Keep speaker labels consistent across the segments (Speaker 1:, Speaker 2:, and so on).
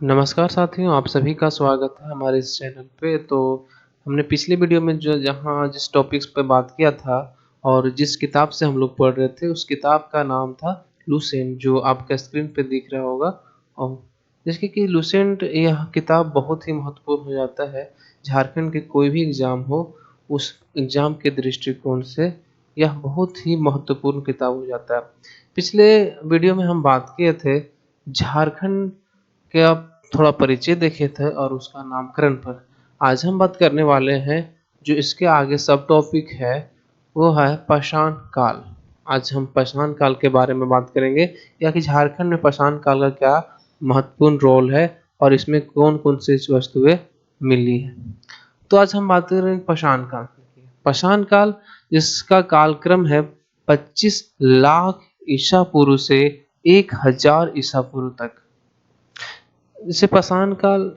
Speaker 1: नमस्कार साथियों, आप सभी का स्वागत है हमारे इस चैनल पे। तो हमने पिछले वीडियो में जो जहाँ जिस टॉपिक्स पे बात किया था और जिस किताब से हम लोग पढ़ रहे थे, उस किताब का नाम था लूसेंट, जो आपका स्क्रीन पे दिख रहा होगा। और जैसे कि लूसेंट यह किताब बहुत ही महत्वपूर्ण हो जाता है। झारखंड के कोई भी एग्ज़ाम हो, उस एग्ज़ाम के दृष्टिकोण से यह बहुत ही महत्वपूर्ण किताब हो जाता है। पिछले वीडियो में हम बात किए थे झारखंड के आप थोड़ा परिचय देखे थे और उसका नामकरण पर। आज हम बात करने वाले हैं, जो इसके आगे सब टॉपिक है वो है पाषाण काल। आज हम पाषाण काल के बारे में बात करेंगे, या कि झारखंड में पाषाण काल का क्या महत्वपूर्ण रोल है और इसमें कौन कौन सी वस्तुएं मिली है। तो आज हम बात करेंगे पाषाण काल की। पाषाण काल जिसका कालक्रम है 25 लाख ईसा पूर्व से 1000 ईसा पूर्व तक। जैसे पाषाण काल,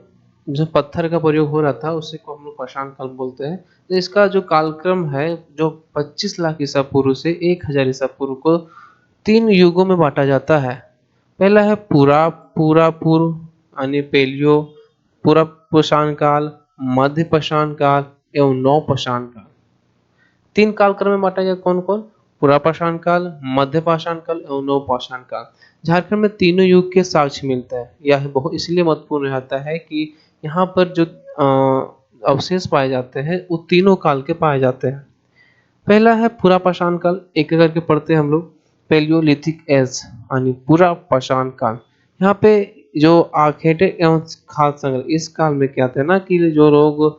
Speaker 1: जो पत्थर का प्रयोग हो रहा था उसी को हम लोग पाषाण काल बोलते हैं। तो इसका जो कालक्रम है, जो 25 लाख ईसा पूर्व से 1000 ईसा पूर्व को 3 युगों में बांटा जाता है। पहला है पूरा पूरा पूर्व यानी पेलियो, पूरा पाषाण काल, मध्य पाषाण काल एवं नव पाषाण काल। 3 कालक्रम में बांटा गया। कौन कौन? पूरा पाषाण काल, मध्य पाषाण काल एवं नव पाषाण काल। झारखंड में तीनों युग के साक्ष्य मिलता है। यह बहुत इसलिए महत्वपूर्ण रहता है कि यहाँ पर जो अवशेष पाए जाते हैं वो तीनों काल के पाए जाते हैं। पहला है पूरा पाषाण काल, एक एक करके पढ़ते हैं हम लोग। पैलियोलिथिक एज यानी पूरा पाषाण काल। यहाँ पे जो आखेटे एवं खाद्य संग्रह, इस काल में क्या थे ना कि जो लोग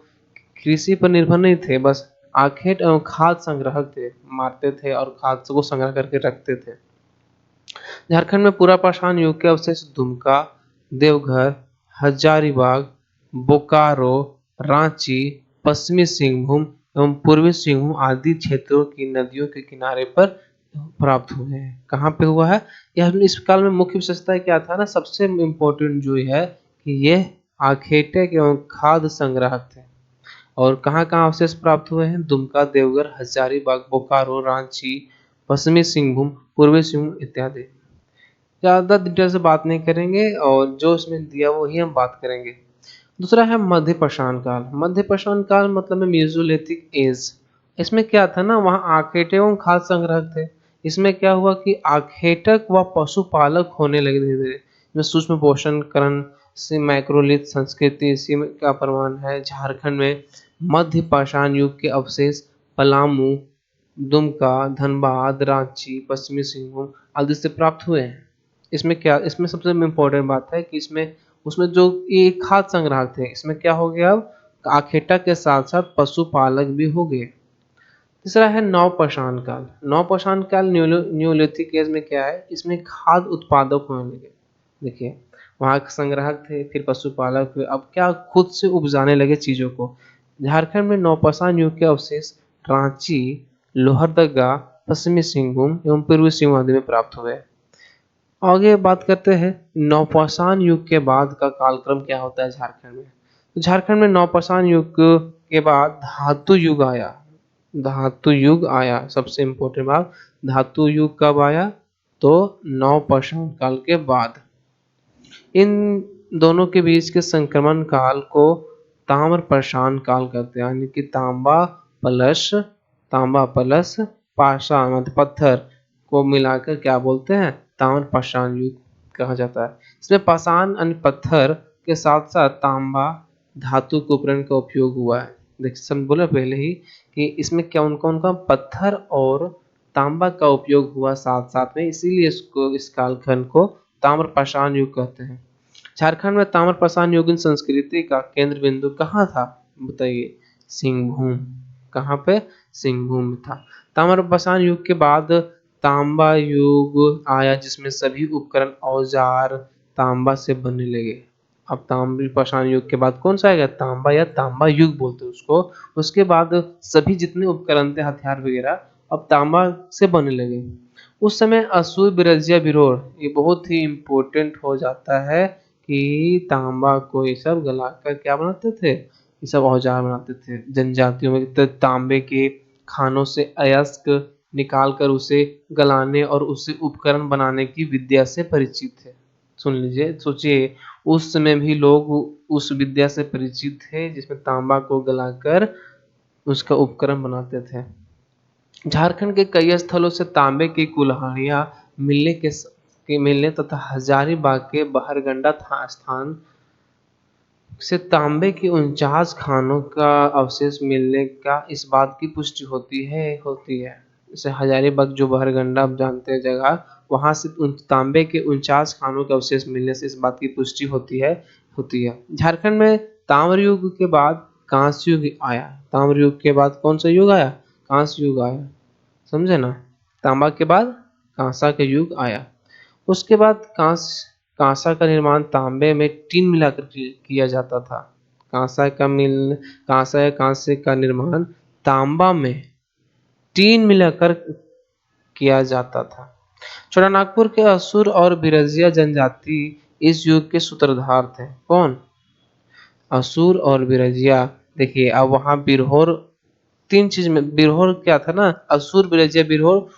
Speaker 1: कृषि पर निर्भर नहीं थे, बस आखेट एवं खाद्य संग्राहक थे, मारते थे और खाद्य को संग्रह करके रखते थे। झारखंड में पूरा पाषाण युग के अवशेष दुमका, देवघर, हजारीबाग, बोकारो, रांची, पश्चिमी सिंहभूम एवं पूर्वी सिंहभूम आदि क्षेत्रों की नदियों के किनारे पर प्राप्त हुए हैं। कहाँ पे हुआ है यह? इस काल में मुख्य विशेषता क्या था ना, सबसे इम्पोर्टेंट जो है कि ये आखेटक एवं खाद्य संग्राहक थे। और कहाँ-कहाँ अवशेष प्राप्त हुए हैं? दुमका, देवघर, हजारीबाग, बोकारो, रांची, पश्चिमी सिंहभूम, पूर्वी सिंहभूम इत्यादि। ज़्यादा डिटेल से बात नहीं करेंगे और जो इसमें दिया वही हम बात करेंगे। दूसरा है मध्य पाषाण काल। मध्य पाषाण काल मतलब है मेसोलिथिक एज। इसमें क्या था ना, वहाँ आखेटे एवं खाद्य संग्राहक थे। इसमें क्या हुआ कि आखेटक व पशुपालक होने लगे धीरे-धीरे। जो सूक्ष्म पोषण करण से माइक्रोलिथ संस्कृति इसी में का प्रमाण है। झारखंड में मध्य पाषाण युग के अवशेष पलामू, दुमका, धनबाद, रांची, पश्चिमी सिंहभूम आदि से प्राप्त हुए हैं। इसमें क्या, इसमें सबसे इम्पोर्टेंट बात है कि इसमें उसमें जो ये खाद्य संग्राहक थे, इसमें क्या हो गया, अब आखेटा के साथ साथ पशुपालक भी हो गए। तीसरा है नवपाषाण काल। नवपाषाण काल न्यूलिथिक एज में क्या है, इसमें खाद्य उत्पादक होने लगे। देखिए, वहाँ के संग्राहक थे, फिर पशुपालक हुए, अब क्या खुद से उपजाने लगे चीजों को। झारखंड में नवपाषाण युग के अवशेष रांची, लोहरदगा, पश्चिमी सिंहभूम एवं पूर्वी सिंहभूम आदि में प्राप्त हुए। आगे बात करते हैं नवपाषाण युग के बाद का कालक्रम क्या होता है झारखंड में। तो झारखंड में नवपाषाण युग के बाद धातु युग आया। धातु युग आया, सबसे इम्पोर्टेंट बात, धातु युग कब आया? तो नवपाषाण काल के बाद। इन दोनों के बीच के संक्रमण काल को ताम्रपाषाण काल कहते हैं, यानी कि तांबा प्लस पाषाण मतलब पत्थर को मिलाकर क्या बोलते हैं? ताम्रपाषाण युग कहा जाता है। इसमें पाषाण यानी पत्थर के साथ साथ तांबा धातु के उपकरण का उपयोग हुआ है। देखिए, सब बोला पहले ही कि इसमें क्या उनका उनका पत्थर और तांबा का उपयोग हुआ साथ साथ में, इसीलिए इसको इस कालखंड को ताम्रपाषाण युग कहते हैं। झारखंड में ताम्रपाषाण युगीन संस्कृति का केंद्र बिंदु कहाँ था? बताइए। सिंहभूम। कहाँ पे? सिंहभूम में था। ताम्रपाषाण युग के बाद तांबा युग आया, जिसमें सभी उपकरण औजार तांबा से बनने लगे। अब ताम्रपाषाण युग के बाद कौन सा आएगा? तांबा या तांबा युग बोलते हैं उसको। उसके बाद सभी जितने उपकरण थे, हथियार वगैरह, अब तांबा से बनने लगे। उस समय असुर बिरजिया बिरोड़, ये बहुत ही इम्पोर्टेंट हो जाता है कि तांबा को ये सब गलाकर क्या बनाते थे? ये सब औजार बनाते थे। जनजातियों में तांबे के खानों से अयस्क निकाल कर उसे गलाने और उससे उपकरण बनाने की विद्या से परिचित थे। सुन लीजिए, सोचिए, उस समय भी लोग उस विद्या से परिचित थे जिसमें तांबा को गलाकर उसका उपकरण बनाते थे। झारखंड के कई स्थलों से तांबे की कुल्हाड़ियां मिलने तथा हजारीबाग के बहरगंडा स्थान से तांबे की 49 खानों का अवशेष मिलने का इस बात की पुष्टि होती है। जैसे हजारीबाग जो बहरगंडा आप जानते हैं जगह, वहां से तांबे के 49 खानों के अवशेष मिलने से इस बात की पुष्टि होती है। झारखंड में ताम्र युग के बाद कांस्य युग आया। ताम्र युग के बाद कौन सा युग आया? कांस्य युग आया। समझे ना? तांबा के बाद कांसा का युग आया। उसके बाद कांसा का निर्माण तांबे में टीन मिलाकर किया जाता था। कांसा या कांसे का निर्माण तांबा में टीन मिलाकर किया जाता था। छोटानागपुर के असुर और बिरजिया जनजाति इस युग के सूत्रधार थे। कौन? असुर और बिरजिया। देखिए, अब वहां बिरहोर, तीन चीज में बिरहोर क्या था ना, असुर बिरजिया बिरहोर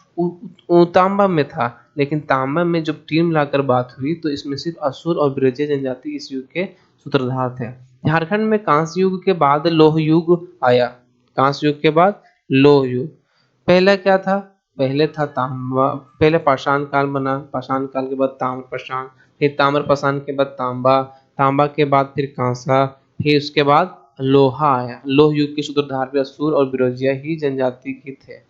Speaker 1: तांबा में था, लेकिन तांबा में जब टीम लाकर बात हुई तो इसमें सिर्फ असुर और बिरजिया जनजाति इस युग के सूत्रधार थे। झारखंड में कांस्य युग के बाद लोह युग आया। कांस्य युग के बाद लोह युग। पहला क्या था? पहले था तांबा। पहले पाषाण काल बना, पाषाण काल के बाद ताम्र पाषाण, फिर ताम्र पाषाण के बाद तांबा, तांबा के बाद फिर कांसा, फिर उसके बाद लोहा आया। लोह युग के सूत्रधार भी असुर और बिरजिया ही जनजाति के थे।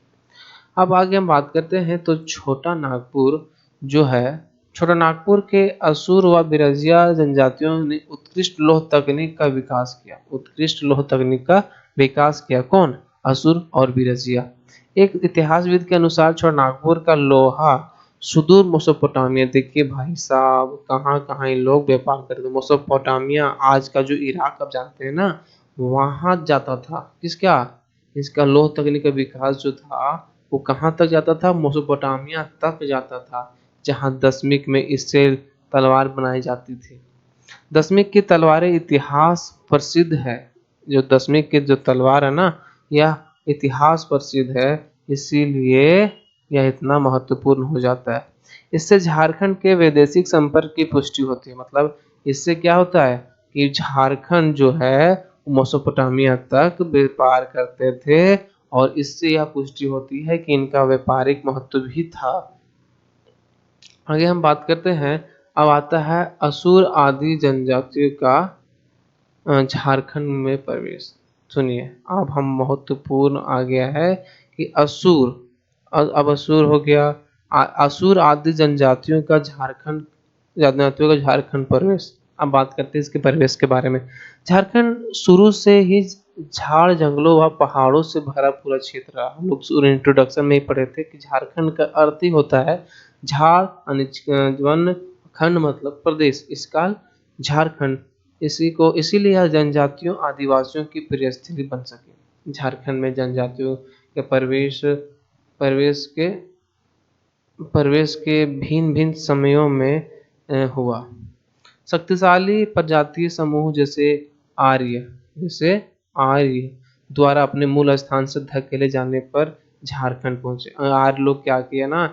Speaker 1: अब आगे हम बात करते हैं तो छोटा नागपुर जो है, छोटा नागपुर के असुर व बिरजिया जनजातियों ने उत्कृष्ट लौह तकनीक का विकास किया। उत्कृष्ट लौह तकनीक का विकास किया। कौन? असुर और बिरजिया। एक इतिहासविद के अनुसार छोटा नागपुर का लोहा सुदूर मेसोपोटामिया, देखिए भाई साहब, कहाँ कहाँ ये लोग व्यापार करते थे। मेसोपोटामिया, आज का जो इराक आप जानते हैं ना, वहां जाता था। किसका? इसका लौह तकनीक का विकास जो था वो कहाँ तक जाता था? मेसोपोटामिया तक जाता था, जहाँ दशमिक में इससे तलवार बनाई जाती थी। दशमिक की तलवारें इतिहास प्रसिद्ध है। जो दशमिक की जो तलवार है ना, यह इतिहास प्रसिद्ध है, इसीलिए यह इतना महत्वपूर्ण हो जाता है। इससे झारखंड के वैदेशिक संपर्क की पुष्टि होती है। मतलब इससे क्या होता है कि झारखंड जो है मेसोपोटामिया तक व्यापार करते थे, और इससे यह पुष्टि होती है कि इनका व्यापारिक महत्व भी था। आगे हम बात करते हैं। अब आता है असुर आदि जनजातियों का झारखंड में प्रवेश। सुनिए, अब हम महत्वपूर्ण आ गया है कि असुर, अब असुर हो गया। असुर आदि जनजातियों का झारखंड प्रवेश। अब बात करते हैं इसके प्रवेश के बारे में। झारखंड शुरू से ही झाड़ जंगलों व पहाड़ों से भरा पूरा क्षेत्र रहा। हम लोग इंट्रोडक्शन में ही पढ़े थे कि झारखंड का अर्थ ही होता है झाड़, वन, खंड मतलब प्रदेश, इस काल झारखंड। इसीलिए यह जनजातियों आदिवासियों की प्रिय बन सके। झारखंड में जनजातियों के प्रवेश के भिन्न भिन्न समयों में हुआ। शक्तिशाली प्रजातीय समूह जैसे आर्य द्वारा अपने मूल स्थान से धकेले जाने पर झारखंड पहुंचे। आर्य लोग क्या किया ना,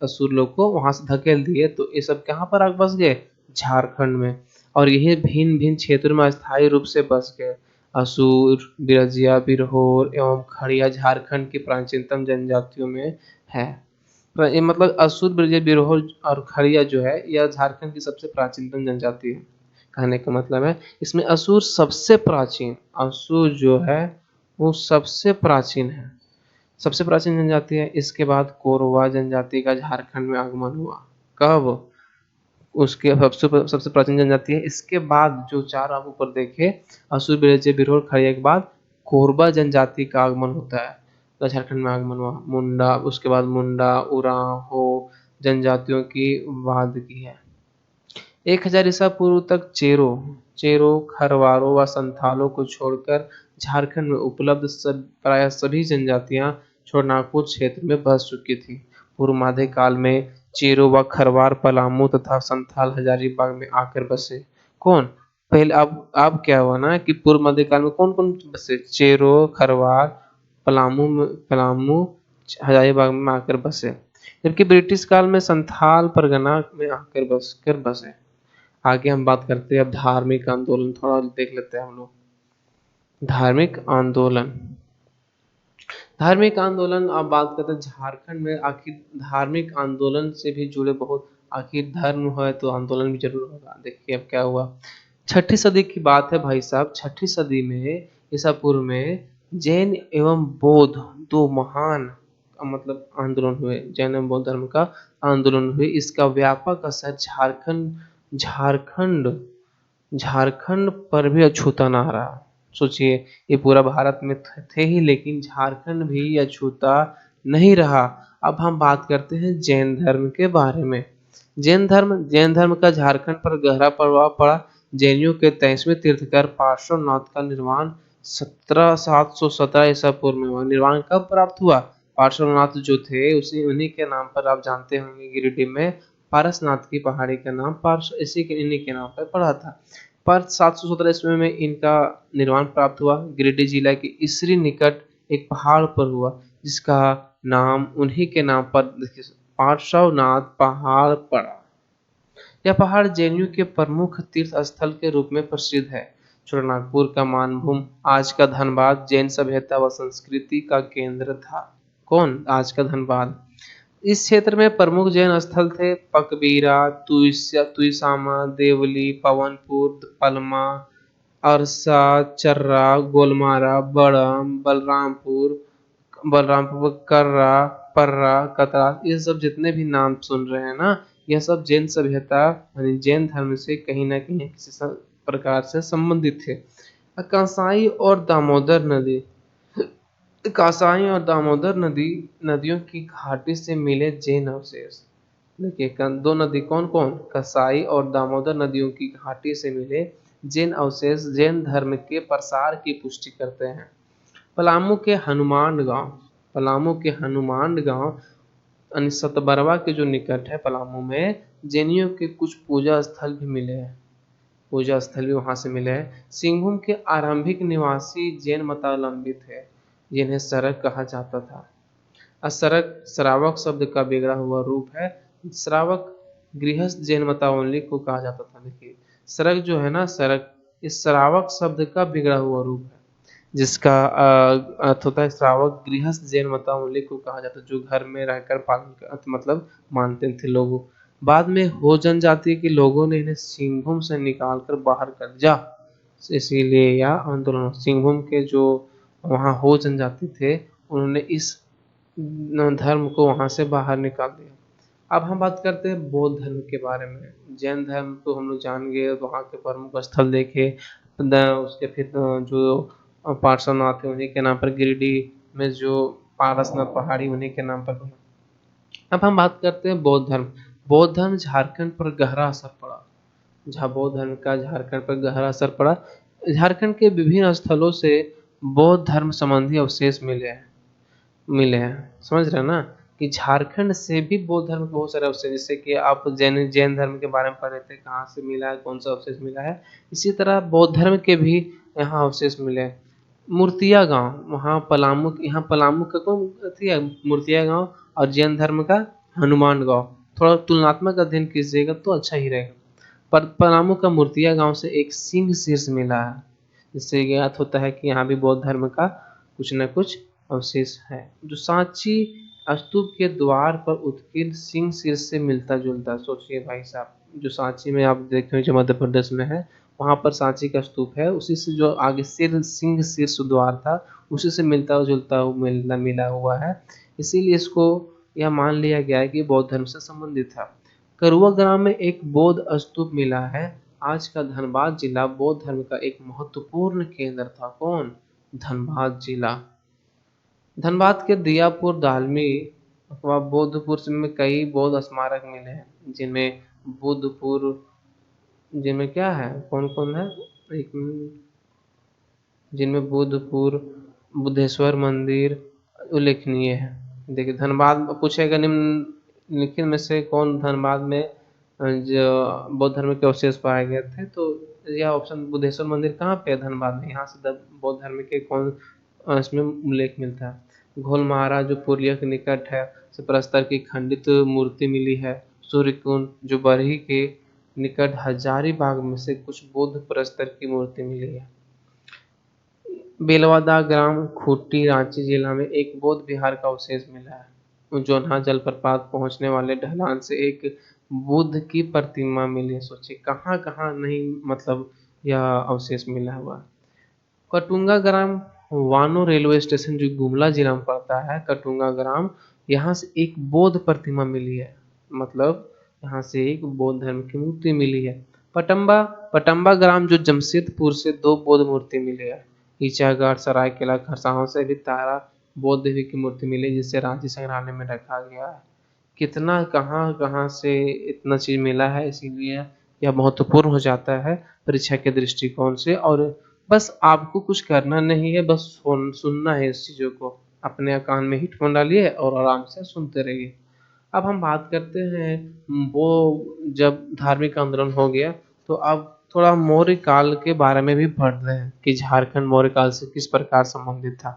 Speaker 1: असुर लोग को वहां से धकेल दिए, तो ये सब कहाँ पर आकर बस गए? झारखंड में। और यही भिन्न भिन्न क्षेत्रों में अस्थायी रूप से बस गए। असुर, बिरजिया, बिरहोर एवं खड़िया झारखंड की प्राचीनतम जनजातियों में है। ये मतलब असुर, बिरजिया, बिरहोर और खड़िया जो है, यह झारखंड की सबसे प्राचीनतम जनजाति है। कहने का मतलब है इसमें असुर जो है वो सबसे प्राचीन है, सबसे प्राचीन जनजाति है। इसके बाद कोरवा जनजाति का झारखंड में आगमन हुआ। कब? उसके सबसे प्राचीन जनजाति है। इसके बाद जो चार आप ऊपर देखे, असुर, बिरजिया, बिरहोर, खड़िया के बाद कोरबा जनजाति का आगमन होता है, तो झारखंड में आगमन हुआ। मुंडा, उसके बाद मुंडा, उरांव जनजातियों की बात की है। 1000 ईसा पूर्व तक चेरो, खरवारों व संथालों को छोड़कर झारखंड में उपलब्ध प्राय सभी जनजातियां छोटानागपुर क्षेत्र में बस चुकी थी। पूर्व मध्यकाल में चेरो व खरवार पलामू तथा संथाल हजारीबाग में आकर बसे। कौन? पहले अब क्या हुआ ना कि पूर्व मध्यकाल में कौन कौन बसे? चेरो, खरवार, पलामू हजारीबाग में आकर बसे। जबकि ब्रिटिश काल में संथाल परगना में आकर बसे। आगे हम बात करते हैं अब धार्मिक आंदोलन, थोड़ा देख लेते हैं हम लोग। धार्मिक आंदोलन, धार्मिक आंदोलन आप बात करते हैं झारखंड में। आखिर धार्मिक आंदोलन से भी जुड़े बहुत, आखिर धर्म है तो आंदोलन भी जरूर होगा। देखिए अब क्या हुआ। छठी सदी की बात है भाई साहब। छठी सदी में ईसा पूर्व में जैन एवं बौद्ध दो महान मतलब आंदोलन हुए। जैन एवं बौद्ध धर्म का आंदोलन हुए। इसका व्यापक असर झारखंड झारखंड पर भी अछूता ना रहा। सोचिए, ये पूरा भारत में थे ही, लेकिन झारखंड भी अछूता नहीं रहा। अब हम बात करते हैं जैन धर्म के बारे में। जैन धर्म का झारखंड पर गहरा प्रभाव पड़ा। जैनियों के 23वें तीर्थंकर पार्श्वनाथ का निर्माण 717 ईसा पूर्व में हुआ। निर्माण कब प्राप्त हुआ? पार्श्वनाथ जो थे उसी उन्हीं के नाम पर आप जानते होंगे, गिरिडीह में पारसनाथ की पहाड़ी का नाम पार्श इसी के इन्हीं के नाम पर पड़ा था। पर 717 ईस्वी में इनका निर्माण प्राप्त हुआ। गिरिडीह जिला के इसरी निकट एक पहाड़ पर हुआ, जिसका नाम उन्हीं के नाम पर पार्श्वनाथ पहाड़ पड़ा। यह पहाड़ जैनियों के प्रमुख तीर्थ स्थल के रूप में प्रसिद्ध है। छोटानागपुर का मानभूम, आज का धनबाद, जैन सभ्यता व संस्कृति का केंद्र था। कौन? आज का धनबाद। इस क्षेत्र में प्रमुख जैन स्थल थे पकबीरा, तुइसामा, देवली, पवनपुर, पलमा, अरसा, चर्रा, गोलमारा, बड़म, बलरामपुर, कर्रा, पर्रा, कतरा, ये सब जितने भी नाम सुन रहे हैं ना, यह सब जैन सभ्यता यानी जैन धर्म से कहीं ना कहीं किसी प्रकार से संबंधित थे। कंसाई और दामोदर नदी, कांसाई और दामोदर नदियों की घाटी से मिले जैन अवशेष। देखिए दो नदी कौन कौन? कसाई और दामोदर नदियों की घाटी से मिले जैन अवशेष जैन धर्म के प्रसार की पुष्टि करते हैं। पलामू के हनुमान गांव, पलामू के हनुमान गांव सतबरवा के जो निकट है पलामू में, जैनियों के कुछ पूजा स्थल भी मिले हैं। पूजा स्थल भी वहां से मिले हैं। सिंहभूम के आरंभिक निवासी जैन मतावलंबी थे, जिन्हें सरक कहा जाता था। असरक श्रावक शब्द का बिगड़ा हुआ रूप है। श्रावक गृहस्थ जैन मतावलंबी को कहा जाता था। देखिए सरक जो है ना, सरक, इस श्रावक शब्द का बिगड़ा हुआ रूप है, जिसका अर्थ होता है श्रावक गृहस्थ जैन मतावलंबी को कहा जाता है, जो घर में रहकर पालन मतलब मानते थे लोगों। बाद में हो जनजाति के लोगों ने इन्हें सिंहभूम से निकाल कर बाहर कर दिया, इसीलिए यह आंदोलन। सिंहभूम के जो वहाँ हो जनजाति थे, उन्होंने इस धर्म को वहां से बाहर निकाल दिया। अब हम बात करते हैं बौद्ध धर्म के बारे में। जैन धर्म को हम लोग जान गए, वहाँ के प्रमुख स्थल देखे, उसके फिर जो पार्श्वनाथ है उन्हीं के नाम पर, गिरिडीह में जो पारसनाथ पहाड़ी उन्हीं के नाम पर बना। अब हम बात करते हैं बौद्ध धर्म। बौद्ध धर्म झारखंड पर गहरा असर पड़ा। जहाँ बौद्ध धर्म का झारखंड पर गहरा असर पड़ा। झारखंड के विभिन्न स्थलों से बौद्ध धर्म संबंधी अवशेष मिले हैं। समझ रहे हैं ना कि झारखंड से भी बौद्ध धर्म के बहुत सारे अवशेष, जैसे कि आप जैन धर्म के बारे में पढ़ रहे थे, कहाँ से मिला है, कौन सा अवशेष मिला है, इसी तरह बौद्ध धर्म के भी यहाँ अवशेष मिले हैं। मूर्तिया गांव, वहाँ पलामू, यहाँ पलामू का कौन थी? मूर्तिया गांव। और जैन धर्म का हनुमान गांव। थोड़ा तुलनात्मक अध्ययन कीजिएगा तो अच्छा ही रहेगा। पर पलामू का मूर्तिया गांव से एक सिंह शीर्ष मिला है, जिससे ज्ञात होता है कि यहाँ भी बौद्ध धर्म का कुछ न कुछ अवशेष है। जो सांची स्तूप के द्वार पर उत्कीर्ण सिंह शीर्ष से मिलता जुलता। सोचिए भाई साहब, जो सांची में आप देखे जो मध्य प्रदेश में है, वहां पर सांची का स्तूप है, उसी से जो आगे सिंह शीर्ष द्वार था, उसी से मिलता जुलता मिला हुआ है। इसीलिए इसको यह मान लिया गया है कि बौद्ध धर्म से संबंधित था। करुआ ग्राम में एक बौद्ध स्तूप मिला है। आज का धनबाद जिला बौद्ध धर्म का एक महत्वपूर्ण केंद्र था। कौन? धनबाद जिला। धनबाद के दियापुर, दालमी अथवा बोधपुर में कई बौद्ध स्मारक मिले हैं, जिनमें क्या है, कौन कौन है, एक जिनमें बोधपुर, बुद्धेश्वर मंदिर उल्लेखनीय है। देखिए धनबाद में पूछेगा निम्नलिखित में से कौन धनबाद में जो बौद्ध धर्म के अवशेष पाए गए थे, तो यह ऑप्शन बुद्धेश्वर मंदिर कहाँ पे है? धनबाद में। यहाँ से बौद्ध धर्म के कौन इसमें उल्लेख मिलता है? घोलमारा जो पुरुलिया के निकट है से प्रस्तर की खंडित मूर्ति मिली है। सूर्यकुंड जो बरही के निकट हजारीबाग में से कुछ बौद्ध प्रस्तर की मूर्ति मिली है। बेलवादा ग्राम खूंटी रांची जिला में एक बौद्ध विहार का अवशेष मिला है। जोन्हा जलप्रपात पहुंचने वाले ढलान से एक बुद्ध की प्रतिमा मिली है। सोचिए कहाँ कहाँ नहीं, मतलब यह अवशेष मिला हुआ है। कटुंगा ग्राम वानो रेलवे स्टेशन जो गुमला जिला में पड़ता है, कटुंगा ग्राम, यहाँ से एक बौद्ध प्रतिमा मिली है। मतलब यहाँ से एक बौद्ध धर्म की मूर्ति मिली है। पटम्बा पटम्बा ग्राम जो जमशेदपुर से दो बौद्ध मूर्ति मिली है। ईचागढ़ सरायकेला खरसावां से भी तारा बौद्ध देवी की मूर्ति मिली जिसे रांची संग्रहालय में रखा गया है। कितना कहाँ कहाँ से इतना चीज मिला है, इसीलिए यह महत्वपूर्ण हो जाता है परीक्षा के दृष्टिकोण से। और बस आपको कुछ करना नहीं है, बस सुनना है इस चीजों को। अपने कान में हेडफोन डालिए और आराम से सुनते रहिए। अब हम बात करते हैं, वो जब धार्मिक आंदोलन हो गया तो अब थोड़ा मौर्य काल के बारे में भी पढ़ रहे हैं कि झारखंड मौर्य काल से किस प्रकार संबंधित था।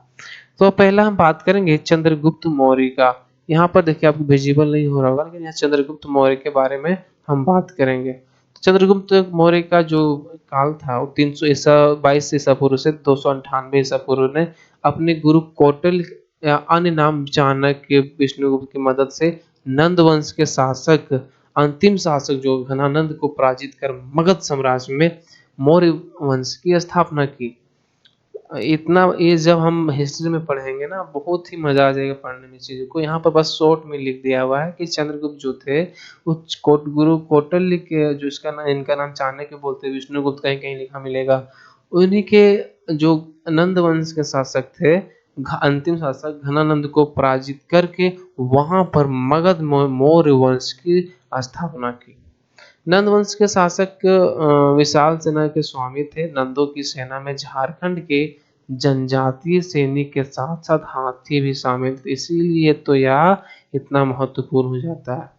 Speaker 1: तो पहला हम बात करेंगे चंद्रगुप्त मौर्य का। यहाँ पर देखिए आपको विजिबल नहीं हो रहा होगा, लेकिन यहाँ चंद्रगुप्त मौर्य के बारे में हम बात करेंगे। तो चंद्रगुप्त मौर्य का जो काल था वो 322 ईसा पूर्व से 298 ईसा पूर्व ने अपने गुरु कौटिल्य या अन्य नाम चाणक्य विष्णुगुप्त की मदद से नंद वंश के शासक, अंतिम शासक जो घनानंद को पराजित कर मगध साम्राज्य में मौर्य वंश की स्थापना की। इतना ये जब हम हिस्ट्री में पढ़ेंगे ना, बहुत ही मजा आ जाएगा पढ़ने में चीजों को। यहाँ पर बस शॉर्ट में लिख दिया हुआ है कि चंद्रगुप्त जो थे उस गुरु कौटिल्य के, जो इसका नाम, इनका नाम चाणक्य बोलते हैं, विष्णुगुप्त कहीं कहीं लिखा मिलेगा, उन्हीं के जो नंद वंश के शासक थे, अंतिम शासक घनानंद को पराजित करके वहां पर मगध मौर्य वंश की स्थापना की। नंद वंश के शासक विशाल सेना के स्वामी थे। नंदों की सेना में झारखंड के जनजातीय सैनिक के साथ साथ हाथी भी शामिल थे, इसीलिए तो यह इतना महत्वपूर्ण हो जाता है।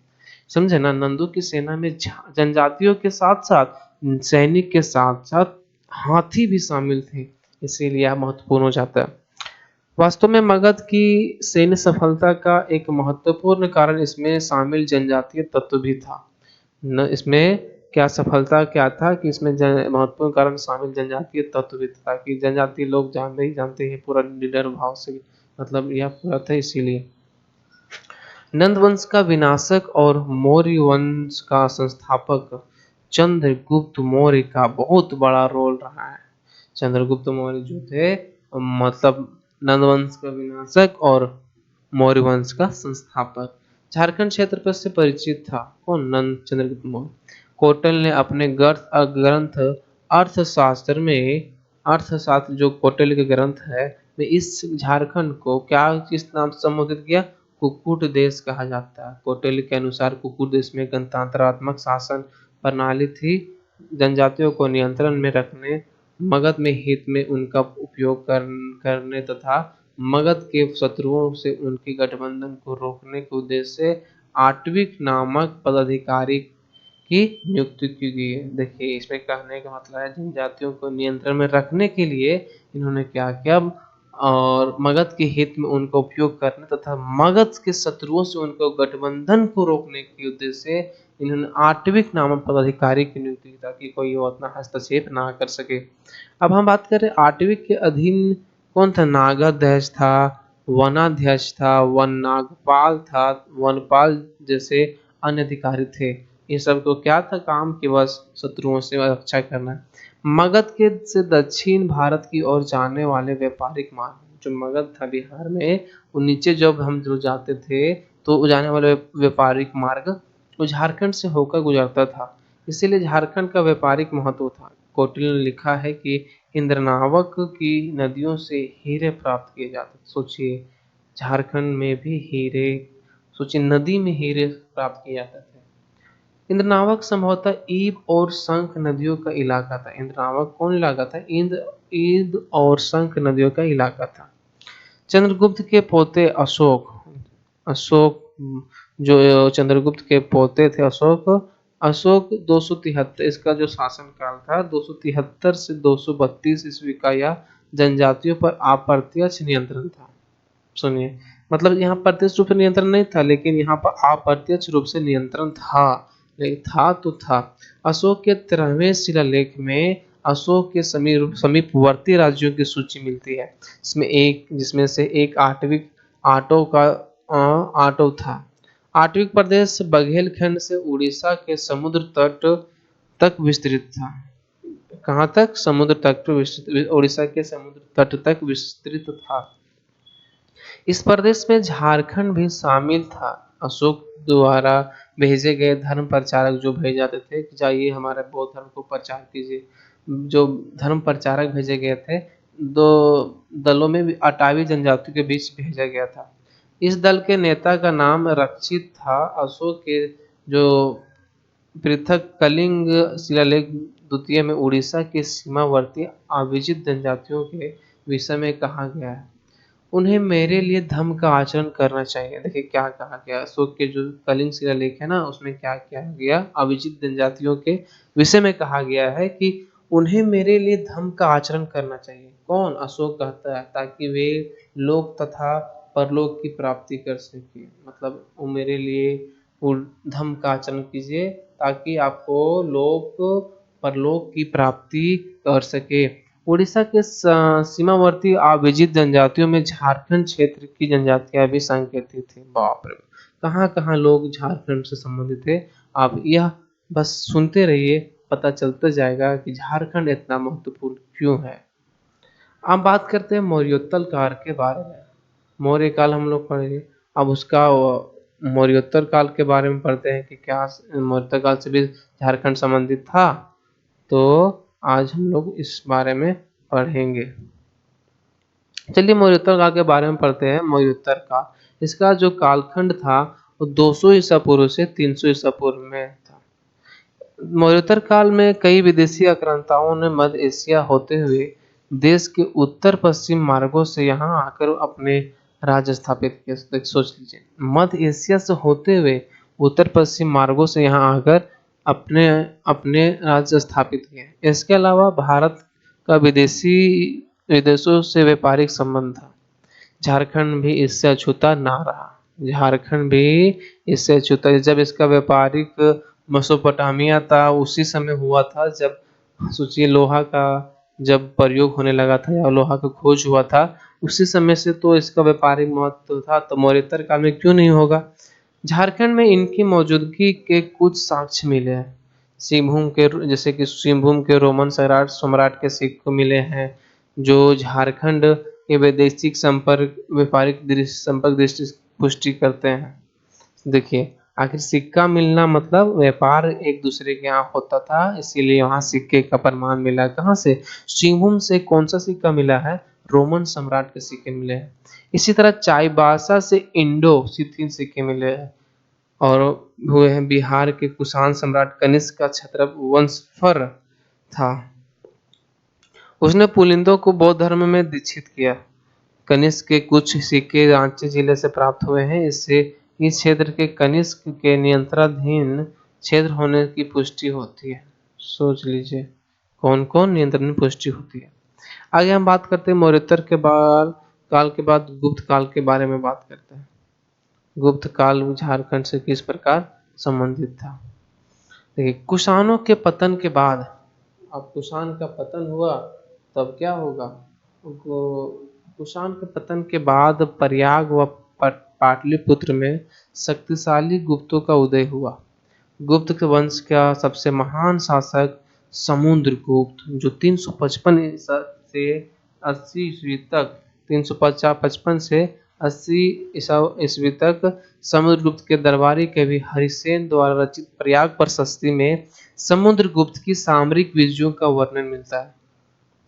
Speaker 1: समझे ना, नंदों की सेना में जनजातियों के साथ साथ सैनिक के साथ साथ हाथी भी शामिल थे, इसीलिए यह महत्वपूर्ण हो जाता है। वास्तव में मगध की सैन्य सफलता का एक महत्वपूर्ण कारण इसमें शामिल जनजातीय तत्व भी था। न इसमें क्या सफलता क्या था कि इसमें महत्वपूर्ण कारण शामिल जनजातीय तत्व भी था, कि जनजातीय लोग जानते ही जानते हैं पूरा निडर भाव से, मतलब यह पूरा था। इसीलिए नंद वंश का विनाशक और मौर्य वंश का संस्थापक चंद्रगुप्त मौर्य का बहुत बड़ा रोल रहा है। चंद्रगुप्त मौर्य जो थे, मतलब नंद वंश का विनाशक और मौर्य वंश का संस्थापक। झारखंड क्षेत्र पर से परिचित था कौन? नंद चंद्रगुप्त मौर्य। कौटिल्य ने अपने ग्रंथ अर्थशास्त्र में, अर्थशास्त्र जो कौटिल्य के ग्रंथ है, में इस झारखंड को क्या, किस नाम से संबोधित किया? कुक्कुट देश कहा जाता है। कौटिल्य के अनुसार कुक्कुट देश में गणतंत्रात्मक शासन प्रणाली थी। जनजातियों को नियंत्रण में रखने, मगध में हित में उनका उपयोग करने तथा मगध के शत्रुओं से उनके गठबंधन को रोकने के उद्देश्य से आटविक नामक पदाधिकारी की नियुक्ति की गई है। देखिए इसमें कहने का मतलब है जनजातियों को नियंत्रण में रखने के लिए इन्होंने क्या किया, और मगध के हित में उनका उपयोग करने तथा मगध के शत्रुओं से उनको गठबंधन को रोकने के उद्देश्य से इन्होंने आटविक नामक पदाधिकारी की नियुक्ति की, ताकि कोई उतना हस्तक्षेप ना कर सके। अब हम बात करें आटविक के अधीन कौन था? नागाध्यक्ष था, वनाध्यक्ष था, वन नागपाल था, वनपाल जैसे अन्य अधिकारी थे। इन सब को क्या था काम, कि बस शत्रुओं से रक्षा करना। मगध के से दक्षिण भारत की ओर जाने वाले व्यापारिक मार्ग, जो मगध था बिहार में, वो नीचे जब हम जो जाते थे तो जाने वाले व्यापारिक मार्ग वो झारखंड से होकर गुजरता था, इसीलिए झारखंड का व्यापारिक महत्व था। कौटिल्य ने लिखा है कि इंद्रनावक की नदियों से हीरे प्राप्त किए जाते। सोचिए झारखंड में भी हीरे, सोचिए नदी में हीरे प्राप्त किए जाते थे। इंद्रनावक संभवतः ईब और शंख नदियों का इलाका था। इंद्रनावक कौन इलाका था? ईद और शंख नदियों का इलाका था। चंद्रगुप्त के पोते अशोक, अशोक जो चंद्रगुप्त के पोते थे अशोक, अशोक 273, इसका जो शासन काल था 273 से 232 ईस्वी का, यह जनजातियों पर अप्रत्यक्ष नियंत्रण था। सुनिए, मतलब यहाँ प्रत्यक्ष रूप से नियंत्रण नहीं था, लेकिन यहाँ पर अप्रत्यक्ष रूप से नियंत्रण था। लेकिन था तो था। अशोक के 13वें शिलालेख में अशोक के समीपवर्ती राज्यों की सूची मिलती है। जिसमें से एक आटो था। आटविक प्रदेश बघेलखंड से उड़ीसा के समुद्र तट तक विस्तृत था। कहाँ तक? समुद्र तट पर विस्तृत, उड़ीसा के समुद्र तट तक विस्तृत था। इस प्रदेश में झारखंड भी शामिल था। अशोक द्वारा भेजे गए धर्म प्रचारक जो भेजे जाते थे कि जाइए हमारे बौद्ध धर्म को प्रचार कीजिए, जो धर्म प्रचारक भेजे गए थे, दो दलों में भी अटावी जनजाति के बीच भेजा गया था। इस दल के नेता का नाम रक्षित था। अशोक के जो पृथक कलिंग शिलालेख द्वितीय में उड़ीसा के सीमावर्ती अभिजित जनजातियों के विषय में कहा गया है। उन्हें मेरे लिए धर्म का आचरण करना चाहिए। देखिए क्या कहा गया, अशोक के जो कलिंग शिलालेख है ना, उसमें क्या किया गया, अभिजित जनजातियों के विषय में कहा गया है कि उन्हें मेरे लिए धर्म का आचरण करना चाहिए। कौन? अशोक कहता है, ताकि वे लोक तथा परलोक की प्राप्ति कर सके। मतलब वो मेरे लिए धर्म का आचरण कीजिए ताकि आपको लोक परलोक की प्राप्ति कर सके। उड़ीसा के सीमावर्ती अभिजित जनजातियों में झारखंड क्षेत्र की जनजातियां भी संकेतित थी। बाप रे, कहाँ कहाँ लोग झारखंड से संबंधित थे। आप यह बस सुनते रहिए, पता चलता जाएगा कि झारखंड इतना महत्वपूर्ण क्यों है। अब बात करते हैं मौर्योत्तर काल के बारे में। मौर्य काल हम लोग पढ़ेंगे। अब उसका मौर्योत्तर काल के बारे में पढ़ते हैं कि क्या मौर्योत्तर काल से भी झारखंड संबंधित था। तो आज हम लोग इस बारे में पढ़ेंगे। चलिए मौर्योत्तर काल के बारे में पढ़ते हैं। मौर्योत्तर काल, इसका जो कालखंड था वो 200 ईसा पूर्व से 300 ईसा पूर्व में था। मौर्योत्तर काल में कई विदेशी आक्रांताओं ने मध्य एशिया होते हुए देश के उत्तर पश्चिम मार्गों से यहाँ आकर अपने राज्य स्थापित किए। सोच लीजिए, मध्य एशिया से होते हुए उत्तर पश्चिम मार्गों से यहाँ आकर अपने अपने राज्य स्थापित किए। इसके अलावा भारत का विदेशों से व्यापारिक संबंध था। झारखंड भी इससे अछूता ना रहा। झारखंड भी इससे अछूता, जब इसका व्यापारिक मेसोपोटामिया था उसी समय हुआ था जब सोचिए लोहा का जब प्रयोग होने लगा था या लोहा का खोज हुआ था, उसी समय से तो इसका व्यापारिक महत्व था। तो मौर्योत्तर काल में क्यों नहीं होगा। झारखंड में इनकी मौजूदगी के कुछ साक्ष्य मिले हैं। सिंहभूम के, जैसे कि सिंहभूम के रोमन सम्राट के सिक्के मिले हैं, जो झारखंड के वैदेशिक संपर्क व्यापारिक संपर्क दृष्टि पुष्टि करते हैं। देखिए, आखिर सिक्का मिलना मतलब व्यापार एक दूसरे के यहाँ होता था, इसीलिए वहां सिक्के का प्रमाण मिला। कहाँ से? सिंहभूम से। कौन सा सिक्का मिला है? रोमन सम्राट के सिक्के मिले हैं। इसी तरह चाईबासा से इंडो सिथिन सिक्के मिले हैं और हुए हैं। बिहार के कुषाण सम्राट कनिष्क का क्षत्रप वंशफर था। उसने पुलिंदों को बौद्ध धर्म में दीक्षित किया। कनिष्क के कुछ सिक्के रांची जिले से प्राप्त हुए हैं। इससे इस क्षेत्र के कनिष्क के नियंत्रणाधीन क्षेत्र होने की पुष्टि होती है। सोच लीजिए कौन कौन नियंत्रण पुष्टि होती है। आगे हम बात करते हैं मौर्योत्तर के काल के बाद गुप्त काल के बारे में बात करते हैं। गुप्त काल झारखंड से किस प्रकार संबंधित था। देखिए, कुषाणों के पतन के बाद, अब कुषाण का पतन हुआ तब क्या होगा। कुषाण के पतन के बाद प्रयाग व पाटलिपुत्र में शक्तिशाली गुप्तों का उदय हुआ। गुप्त वंश का सबसे महान शासक समुद्रगुप्त, जो 355 से 80 ईस्वी तक 355 से 80 ईस्वी तक समुद्रगुप्त के दरबारी कवि हरिसेन द्वारा रचित प्रयाग प्रशस्ति में समुद्रगुप्त की सामरिक विजयों का वर्णन मिलता है।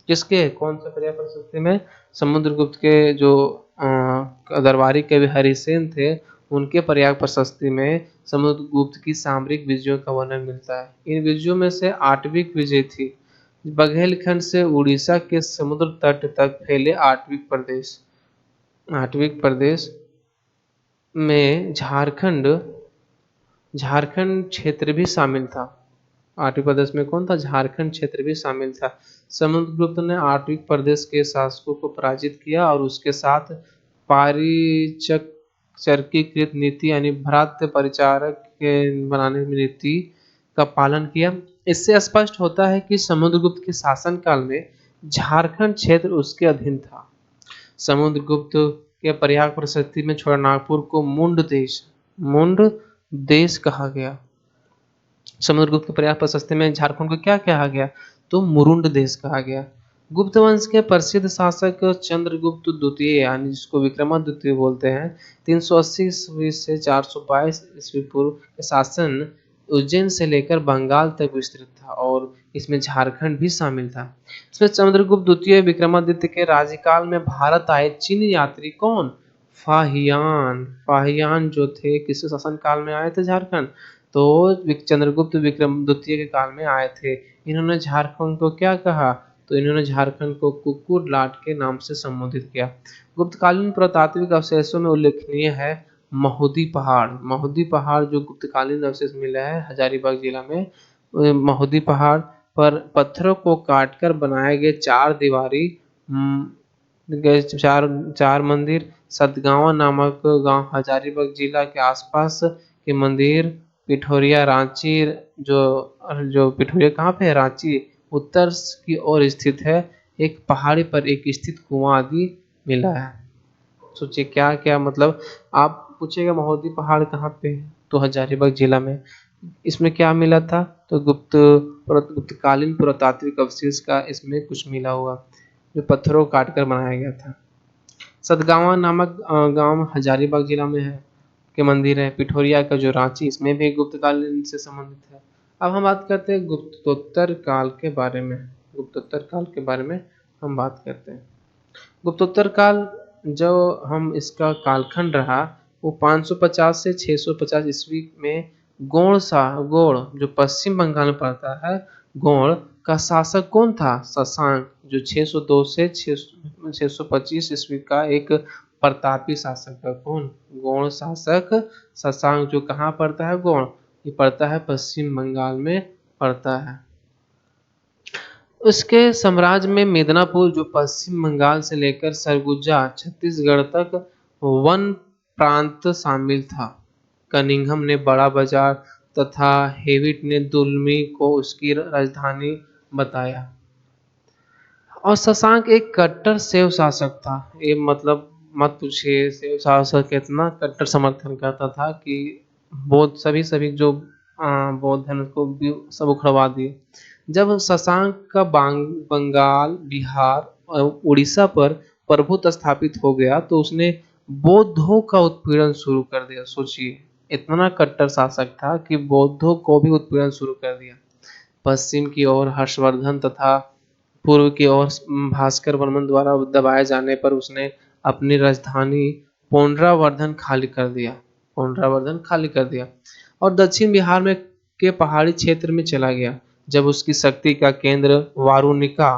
Speaker 1: किसके? कौन सा प्रयाग प्रशस्ति में? समुद्रगुप्त के जो दरबारी कवि हरिसेन थे, उनके प्रयाग प्रशस्ति में समुद्रगुप्त की सामरिक विजयों का वर्णन मिलता है। इन विजयों में से 8वीं विजय थी बघेलखंड से उड़ीसा के समुद्र तट तक फैले 8वीं प्रदेश में झारखंड क्षेत्र भी शामिल था। 8वीं प्रदेश में कौन था? झारखंड क्षेत्र भी शामिल था। समुद्रगुप्त ने 8वीं प्रदेश के शासकों को पराजित किया और उसके साथ पारिचक चरकीकृत नीति यानी भ्रातृ परिचारक के बनाने में नीति का पालन किया। इससे स्पष्ट होता है कि समुद्रगुप्त के शासनकाल में झारखंड क्षेत्र उसके अधीन था। समुद्रगुप्त के प्रयाग प्रशस्ति में छोटानागपुर को मुंड देश कहा गया। समुद्रगुप्त के प्रयाग प्रशस्ति में झारखंड को क्या कहा गया? तो मुरुंड देश कहा गया। गुप्त वंश के प्रसिद्ध शासक चंद्रगुप्त द्वितीय यानी जिसको विक्रमादित्य बोलते हैं 380 ईस्वी से 422 ईस्वी पूर्व के शासन उज्जैन से लेकर बंगाल तक विस्तृत था और इसमें झारखंड भी शामिल था। इसमें चंद्रगुप्त द्वितीय विक्रमादित्य के राज्यकाल में भारत आए चीनी यात्री कौन? फाहियान जो थे किसके शासन काल में आए थे? झारखंड। तो चंद्रगुप्त विक्रम द्वितीय के काल में आए थे। इन्होंने झारखंड को क्या कहा? तो इन्होंने झारखंड को कुकुर लाट के नाम से संबोधित किया। गुप्तकालीन पुरातात्विक अवशेषों में उल्लेखनीय है महुदी पहाड़ जो गुप्तकालीन अवशेष मिला है हजारीबाग जिला में। महुदी पहाड़ पर पत्थरों को काटकर बनाए गए चार मंदिर, सतगावा नामक गांव हजारीबाग जिला के आसपास के मंदिर, पिठोरिया रांची जो पिठोरिया कहाँ पे है? रांची उत्तर की ओर स्थित है। एक पहाड़ी पर एक स्थित कुआं आदि मिला है। सोचिए क्या क्या मतलब आप पूछेगा महोदी पहाड़ कहाँ पे है? तो हजारीबाग जिला में। इसमें क्या मिला था? तो गुप्तकालीन पुरातात्विक अवशेष का इसमें कुछ मिला हुआ जो पत्थरों को काटकर बनाया गया था। सतगावा नामक गांव हजारीबाग जिला में है के मंदिर है। पिठोरिया का जो रांची इसमें भी गुप्तकालीन से संबंधित है। अब हम बात करते हैं गुप्तोत्तर काल के बारे में हम बात करते हैं। गुप्तोत्तर काल जो हम इसका कालखंड रहा वो 550 से 650 ईस्वी में गोड़ जो पश्चिम बंगाल में पड़ता है, गोड़ का शासक कौन था? शशांक, जो 602 से 625 ईस्वी का एक प्रतापी शासक है। कौन? गोड़ शासक शशांक, जो कहाँ पड़ता है? गोड़, ये पड़ता है पश्चिम बंगाल में पड़ता है। उसके साम्राज्य में मिदनापुर जो पश्चिम बंगाल से लेकर सरगुजा छत्तीसगढ़ तक वन प्रांत शामिल था। कनिंघम ने बड़ा बाजार तथा हेविट ने दुलमी को उसकी राजधानी बताया। और शशांक एक कट्टर शैव शासक था। ये मतलब मत पूछिए शैव शासक इतना कट्टर समर्थन करता था कि बौद्ध सभी जो बौद्ध धर्म को भी सब उखड़वा दिए। जब शशांक का बंगाल, बिहार और उड़ीसा पर प्रभुत्व स्थापित हो गया तो उसने बौद्धों का उत्पीड़न शुरू कर दिया। सोचिए इतना कट्टर शासक था कि बौद्धों को भी उत्पीड़न शुरू कर दिया। पश्चिम की ओर हर्षवर्धन तथा पूर्व की ओर भास्कर वर्मन द्वारा दबाए जाने पर उसने अपनी राजधानी पुंडरावर्धन खाली कर दिया और दक्षिण बिहार में के पहाड़ी क्षेत्र में चला गया। जब उसकी शक्ति का केंद्र वारुणिका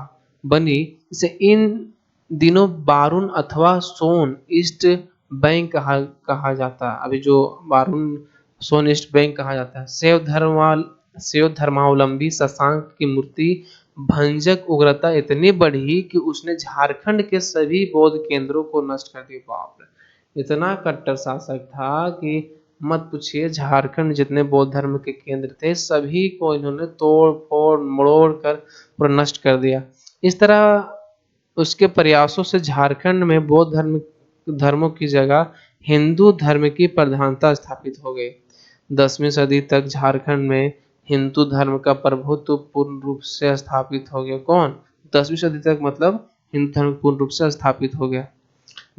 Speaker 1: बनी, इसे इन दिनों बारून अथवा सोन ईस्ट बैंक कहा जाता है। अभी जो बारून सोन ईस्ट बैंक कहा जाता है। शैव धर्मावलंबी शशांक की मूर्ति भंजक उग्रता इतनी बढ़ी कि उसने झारखंड के सभी बौद्ध केंद्रों को नष्ट कर दिया। बाप रे, इतना कट्टर शासक था कि मत पूछिए। झारखंड जितने बौद्ध धर्म के केंद्र थे सभी को इन्होंने तोड़ फोड़ मरोड़ कर पूरा नष्ट कर दिया। इस तरह उसके प्रयासों से झारखंड में बौद्ध धर्मों की जगह हिंदू धर्म की प्रधानता स्थापित हो गई। 10वीं सदी तक झारखंड में हिंदू धर्म का प्रभुत्व पूर्ण रूप से स्थापित हो गया। कौन? 10वीं सदी तक मतलब हिंदू धर्म पूर्ण रूप से स्थापित हो गया।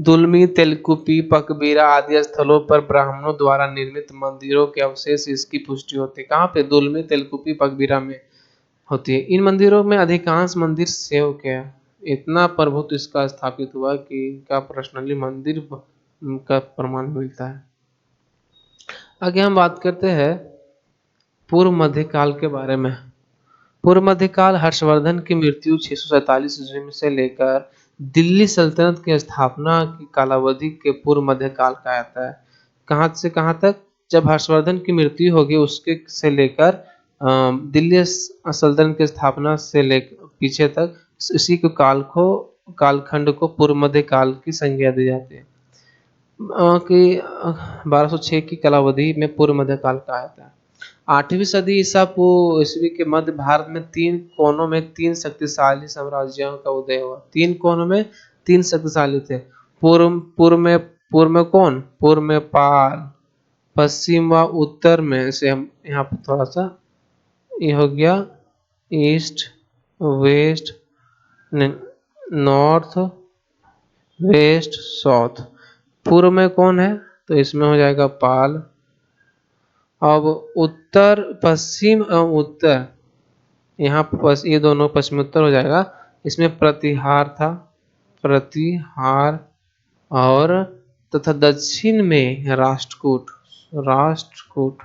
Speaker 1: दुलमी, तेलकुपी, पकबीरा आदि स्थलों पर ब्राह्मणों द्वारा निर्मित मंदिरों के अवशेष इसकी पुष्टि होती है। कहाँ पे? दुलमी, तेलकुपी, पकबीरा में होती है। इन मंदिरों में अधिकांश मंदिर शैव के हैं। इतना प्रभुत्व इसका स्थापित हुआ कि इनका पर्सनली मंदिर का प्रमाण मिलता है। आगे हम बात करते हैं पूर्व मध्यकाल के बारे में। पूर्व मध्यकाल हर्षवर्धन की मृत्यु 647 ईस्वी से लेकर दिल्ली सल्तनत की स्थापना की कालावधि के पूर्व मध्यकाल का आता है। कहाँ से कहाँ तक? जब हर्षवर्धन की मृत्यु होगी उसके से लेकर दिल्ली सल्तनत की स्थापना से लेकर पीछे तक इसी के कालखंड को पूर्व मध्यकाल की संज्ञा दी जाती है। कि 1206 की कालावधि में पूर्व मध्यकाल कहा जाता है। 8वीं सदी ईस्वी के मध्य भारत में 3 कोनों में 3 शक्तिशाली साम्राज्यों का उदय हुआ। 3 कोनों में 3 शक्तिशाली थे। पूर्व में कौन? पूर्व में पाल, पश्चिम व उत्तर में से हम यहाँ पर थोड़ा सा ये हो गया east, west, north, west, south. पूर्व में कौन है? तो इसमें हो जाएगा पाल। अब उत्तर, पश्चिम एवं उत्तर, यहाँ ये दोनों पश्चिम उत्तर हो जाएगा। इसमें प्रतिहार था, प्रतिहार, और तथा दक्षिण में राष्ट्रकूट, राष्ट्रकूट,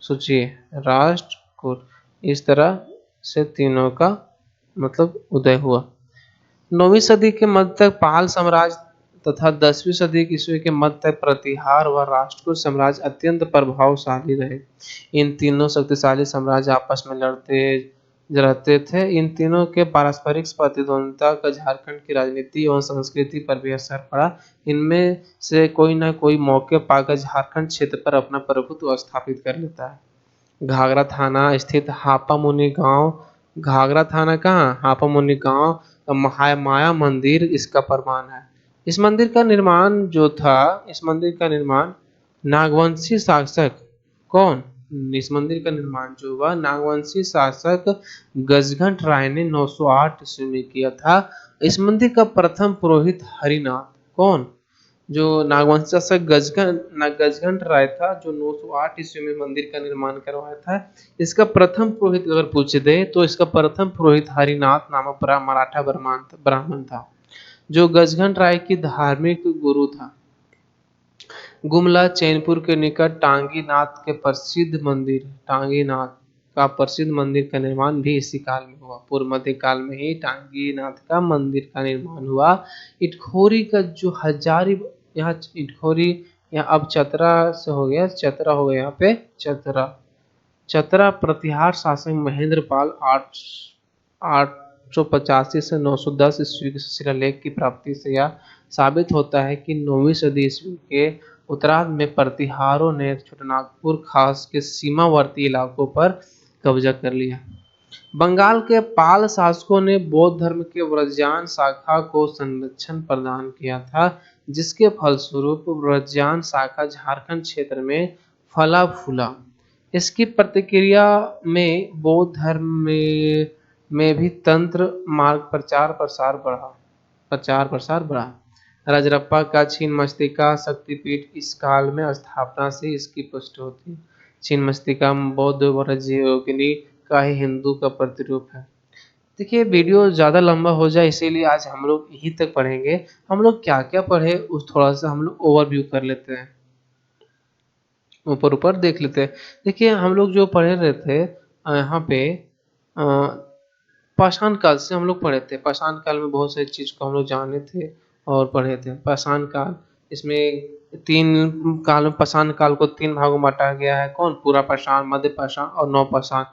Speaker 1: सोचिए राष्ट्रकूट। इस तरह से तीनों का मतलब उदय हुआ। 9वीं सदी के मध्य तक पाल साम्राज्य तथा 10वीं सदी ईस्वी के मध्य तक प्रतिहार व राष्ट्रकूट साम्राज्य अत्यंत प्रभावशाली रहे। इन तीनों शक्तिशाली साम्राज्य आपस में लड़ते रहते थे। इन तीनों के पारस्परिक प्रतिद्वंद्विता का झारखंड की राजनीति एवं संस्कृति पर भी असर पड़ा। इनमें से कोई न कोई मौके पाकर झारखंड क्षेत्र पर अपना प्रभुत्व स्थापित कर लेता है। घाघरा थाना स्थित हापा मुनि गांव, घाघरा थाना कहाँ? हापा मुनि गांव, माया मंदिर इसका प्रमाण है। इस मंदिर का निर्माण जो था, इस मंदिर का निर्माण नागवंशी शासक कौन? इस मंदिर का निर्माण जो हुआ नागवंशी शासक गजघंट राय ने 908 ईस्वी में किया था। इस मंदिर का प्रथम पुरोहित हरिनाथ कौन? जो नागवंशी शासक गजघंट राय था, जो 908 ईस्वी में मंदिर का निर्माण करवाया था। इसका प्रथम पुरोहित अगर पूछे दे तो इसका प्रथम पुरोहित हरिनाथ नामक मराठा ब्राह्मण था, जो गजघंट राय की धार्मिक गुरु था। गुमला चैनपुर के निकट टांगीनाथ के प्रसिद्ध मंदिर, टांगीनाथ का प्रसिद्ध मंदिर का निर्माण भी इसी काल में हुआ। पूर्व मध्य काल में ही टांगीनाथ का मंदिर का निर्माण हुआ। इटखोरी का जो हजारी, यहाँ इटखोरी, यहाँ अब चतरा से हो गया, चतरा हो गया, यहाँ पे चतरा, चतरा प्रतिहार शासक महेंद्र पाल 885 से 910 ईस्वी के शिलालेख की प्राप्ति से यह साबित होता है कि 9वीं सदी ईस्वी के उत्तरार्ध में प्रतिहारों ने छोटानागपुर खास के सीमावर्ती इलाकों पर कब्जा कर लिया। बंगाल के पाल शासकों ने बौद्ध धर्म के व्रजयान शाखा को संरक्षण प्रदान किया था, जिसके फलस्वरूप व्रजयान शाखा झारखंड क्षेत्र में फला फूला। इसकी प्रतिक्रिया में बौद्ध धर्म में भी तंत्र मार्ग प्रचार प्रसार बढ़ा। रजरप्पा का छिन्नमस्तिका शक्तिपीठ इस काल में स्थापना से इसकी पुष्टि होती है। छिन्नमस्तिका बौद्ध व्रजयोगिनी का ही हिंदू का प्रतिरूप है। देखिए वीडियो ज़्यादा लंबा हो जाए इसीलिए आज हम लोग यहीं तक पढ़ेंगे। हम लोग क्या क्या पढ़े उस थोड़ा सा हम लोग ओवरव्यू कर लेते हैं, ऊपर देख लेते हैं। देखिए हम लोग जो पढ़े रहे थे यहाँ पे पाषाण काल से हम लोग पढ़े थे। पाषाण काल में बहुत सारी चीज़ को हम लोग जाने थे और पढ़े थे। पाषाण काल, इसमें 3 काल में पाषाण काल को 3 भागों में बांटा गया है। कौन? पूरा पाषाण, मध्य पाषाण और नवपाषाण।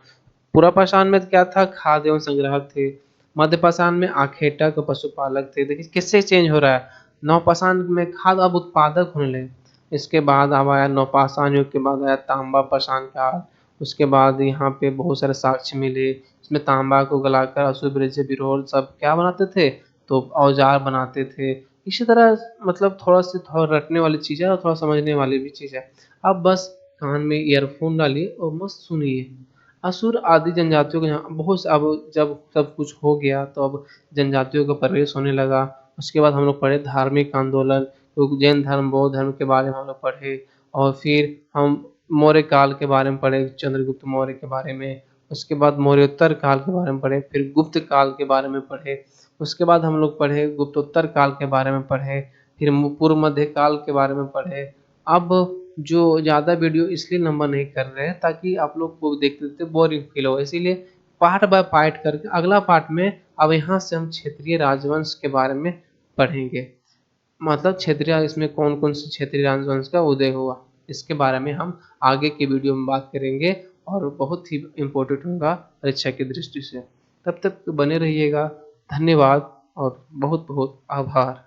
Speaker 1: पूरा पाषाण में क्या था? खाद्य एवं संग्राहक थे। मध्य पाषाण में आखेटक पशुपालक थे। देखिए किससे चेंज हो रहा है? नवपाषाण में खाद्य अब उत्पादक होने लगे। इसके बाद अब आया नवपाषाण युग के बाद आया तांबा पाषाण काल। उसके बाद यहाँ पे बहुत सारे साक्ष्य मिले। इसमें तांबा को गलाकर अशुभ विरोध सब क्या बनाते थे? तो औजार बनाते थे। इसी तरह मतलब थोड़ा रटने वाली चीज़ है और थोड़ा समझने वाली भी चीज़ है। अब बस कान में ईयरफोन डालिए और मस्त सुनिए। असुर आदि जनजातियों के यहाँ बहुत अब जब सब कुछ हो गया तो अब जनजातियों का प्रवेश होने लगा। उसके बाद हम लोग पढ़े धार्मिक आंदोलन, तो जैन धर्म, बौद्ध धर्म के बारे में हम लोग पढ़े। और फिर हम मौर्य काल के बारे में पढ़े, चंद्रगुप्त मौर्य के बारे में। उसके बाद मौर्योत्तर काल के बारे में पढ़े, फिर गुप्त काल के बारे में पढ़े। उसके बाद हम लोग पढ़े गुप्तोत्तर काल के बारे में पढ़े, फिर पूर्व मध्य काल के बारे में पढ़े। अब जो ज़्यादा वीडियो इसलिए लंबा नहीं कर रहे हैं ताकि आप लोग को देखते देखते बोरिंग फील हो, इसीलिए पार्ट बाय पार्ट करके अगला पार्ट में अब यहाँ से हम क्षेत्रीय राजवंश के बारे में पढ़ेंगे। मतलब क्षेत्रीय, इसमें कौन कौन से क्षेत्रीय राजवंश का उदय हुआ, इसके बारे में हम आगे की वीडियो में बात करेंगे और बहुत ही इम्पोर्टेंट होगा परीक्षा की दृष्टि से। तब तक बने रहिएगा। धन्यवाद और बहुत बहुत आभार।